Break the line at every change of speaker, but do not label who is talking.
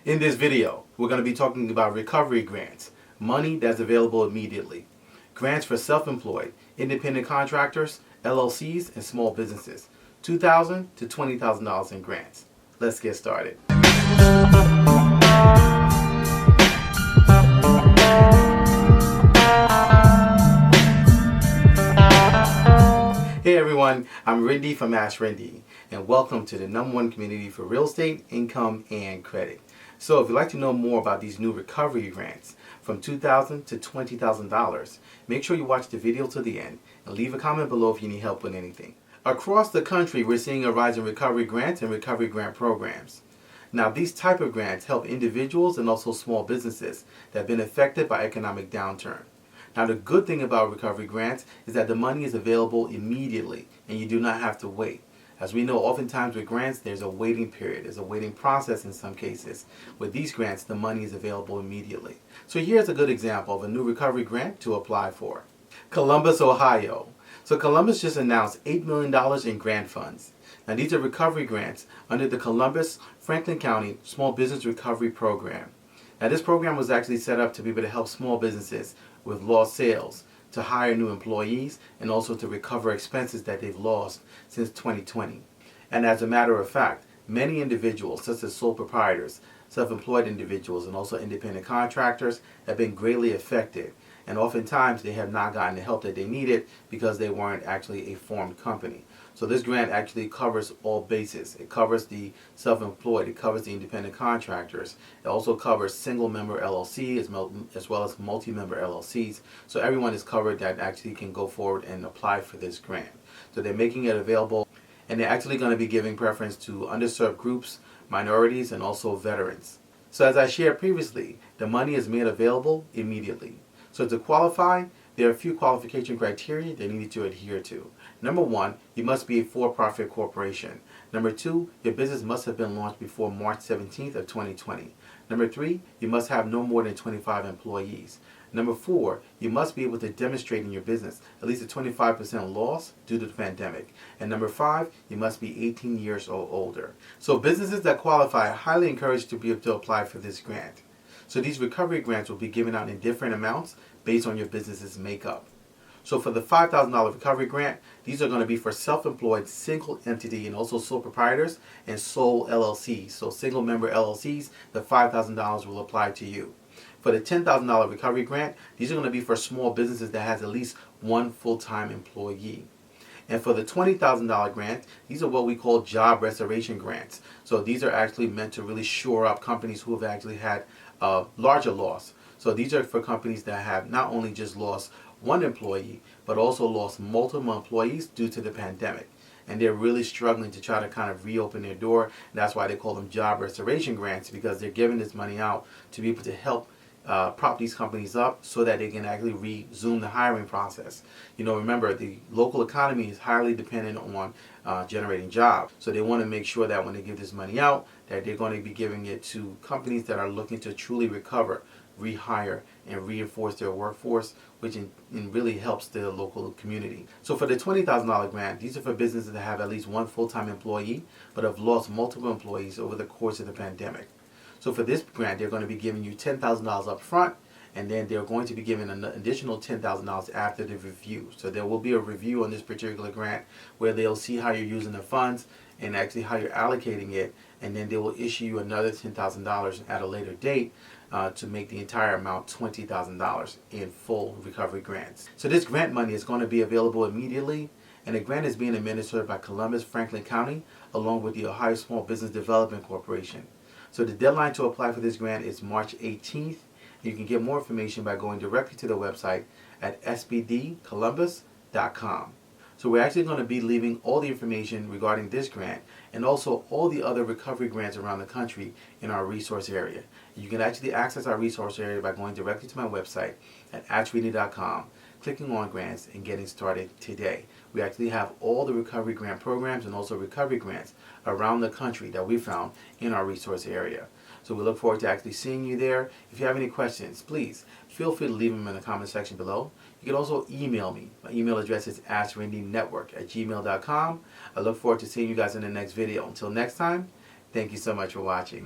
In this video, we're going to be talking about recovery grants, money that's available immediately, grants for self-employed, independent contractors, LLCs, and small businesses, $2,000 to $20,000 in grants. Let's get started. Hey everyone, I'm Rinde from AskRinde, and welcome to the #1 community for real estate, income, and credit. So if you'd like to know more about these new recovery grants from $2,000 to $20,000, make sure you watch the video to the end and leave a comment below if you need help with anything. Across the country, we're seeing a rise in recovery grants and recovery grant programs. Now, these type of grants help individuals and also small businesses that have been affected by economic downturn. Now, the good thing about recovery grants is that the money is available immediately and you do not have to wait. As we know, oftentimes with grants, there's a waiting period. There's a waiting process in some cases. With these grants, the money is available immediately. So here's a good example of a new recovery grant to apply for. Columbus, Ohio. So Columbus just announced $8 million in grant funds. Now these are recovery grants under the Columbus-Franklin County Small Business Recovery Program. Now this program was actually set up to be able to help small businesses with lost sales, to hire new employees, and also to recover expenses that they've lost since 2020. And as a matter of fact, many individuals, such as sole proprietors, self-employed individuals, and also independent contractors, have been greatly affected. And oftentimes they have not gotten the help that they needed because they weren't actually a formed company. So this grant actually covers all bases. It covers the self-employed, it covers the independent contractors. It also covers single-member LLC as well as multi-member LLCs. So everyone is covered that actually can go forward and apply for this grant. So they're making it available, and they're actually going to be giving preference to underserved groups, minorities, and also veterans. So as I shared previously, the money is made available immediately. So to qualify, there are a few qualification criteria they need to adhere to. Number 1, you must be a for-profit corporation. Number 2, your business must have been launched before March 17th of 2020. Number 3, you must have no more than 25 employees. Number 4, you must be able to demonstrate in your business at least a 25% loss due to the pandemic. And number 5, you must be 18 years or older. So businesses that qualify are highly encouraged to be able to apply for this grant. So these recovery grants will be given out in different amounts based on your business's makeup. So for the $5,000 recovery grant, these are going to be for self-employed, single entity, and also sole proprietors and sole LLCs. So single member LLCs, the $5,000 will apply to you. For the $10,000 recovery grant, these are going to be for small businesses that has at least one full-time employee. And for the $20,000 grant, these are what we call job restoration grants. So these are actually meant to really shore up companies who have actually had a larger loss. So these are for companies that have not only just lost one employee, but also lost multiple employees due to the pandemic. And they're really struggling to try to kind of reopen their door. And that's why they call them job restoration grants, because they're giving this money out to be able to help prop these companies up so that they can actually resume the hiring process. You know, remember, the local economy is highly dependent on generating jobs. So they want to make sure that when they give this money out, that they're going to be giving it to companies that are looking to truly recover, rehire, and reinforce their workforce, which really helps the local community. So for the $20,000 grant, these are for businesses that have at least one full-time employee, but have lost multiple employees over the course of the pandemic. So for this grant, they're going to be giving you $10,000 up front, and then they're going to be giving an additional $10,000 after the review. So there will be a review on this particular grant where they'll see how you're using the funds and actually how you're allocating it, and then they will issue you another $10,000 at a later date to make the entire amount $20,000 in full recovery grants. So this grant money is going to be available immediately, and the grant is being administered by Columbus-Franklin County along with the Ohio Small Business Development Corporation. So the deadline to apply for this grant is March 18th. You can get more information by going directly to the website at sbdcolumbus.com. So we're actually going to be leaving all the information regarding this grant and also all the other recovery grants around the country in our resource area. You can actually access our resource area by going directly to my website at AskRinde.com, clicking on grants, and getting started today. We actually have all the recovery grant programs and also recovery grants around the country that we found in our resource area. So we look forward to actually seeing you there. If you have any questions, please feel free to leave them in the comment section below. You can also email me. My email address is AskRindeNetwork@gmail.com. I look forward to seeing you guys in the next video. Until next time, thank you so much for watching.